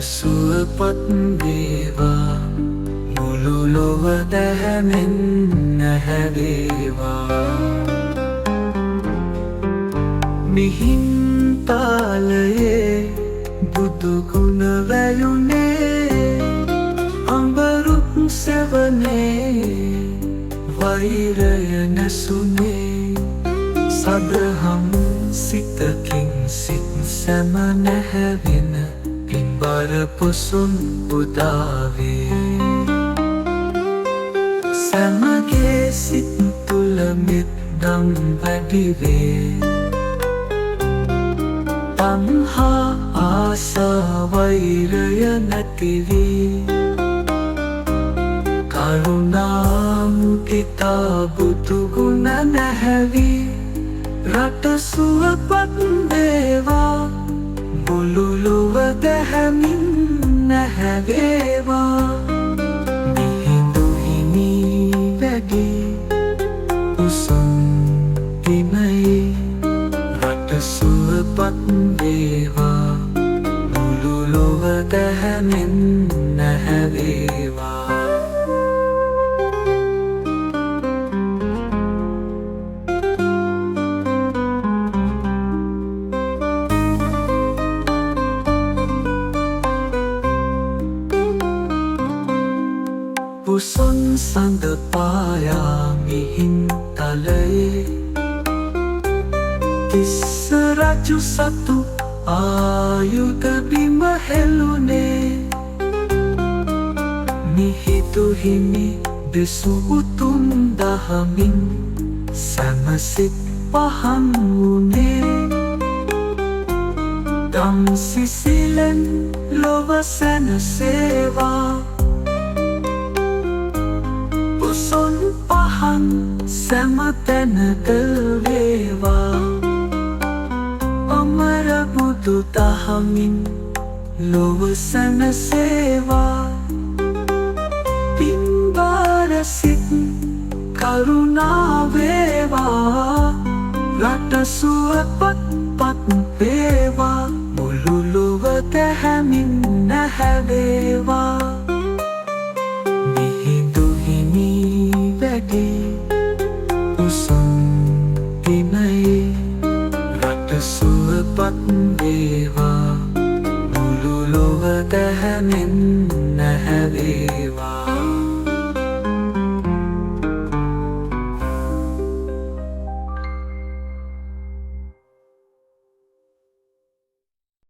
සුවපත් වේවා මුළු ලොව දැහැමෙන් නැහැවේවා මිහින්තාලයේ බුදු ගුණ වැයුනේ අඹරුක් සෙවනේ වෛරය නැසුනේ සදහම් සිතකින් සිත් සැම නැහැවෙන පින්බර පොසොන් උදාවේ සැමගේ සිත් තුළ මිත්දම් වැඩිවේ තණ්හා ආසා වෛරය නැතිවී කරුණා මුදිතා බුදු ගුණ නැහැවී රට සුවපත් වේවා මුළු ලොව දැහැමින් නැහැවේවා මිහිඳු හිමි වැඩි උසන් දිනයි රට සුවපත් වේවා මුළු ලොව දැහැමින් නැහැවේවා පුසොන් සඳ පායා මිහින්තලයේ තිස්ස රජු සතු ආයුධ බිම හෙළුනේ මිහිඳු හිමි දෙසු උතුම් දහමින් සැමසිත පහන් වුනේ දම් සිසිලෙන් ලොව සැනසේවා පුසොන් පහන් සැම තැනක වේවා අමර බුදු දහමින් ලොව සැනසේවා පින්බර සිත් කරුණා වේවා රට සුවපත් වේවා මුළු ලොව දැහැමින් නැහැවේවා උසන් දිනයි රට සුවපත් වේවා මුළු ලොව දැහැමින් නැහැවේවා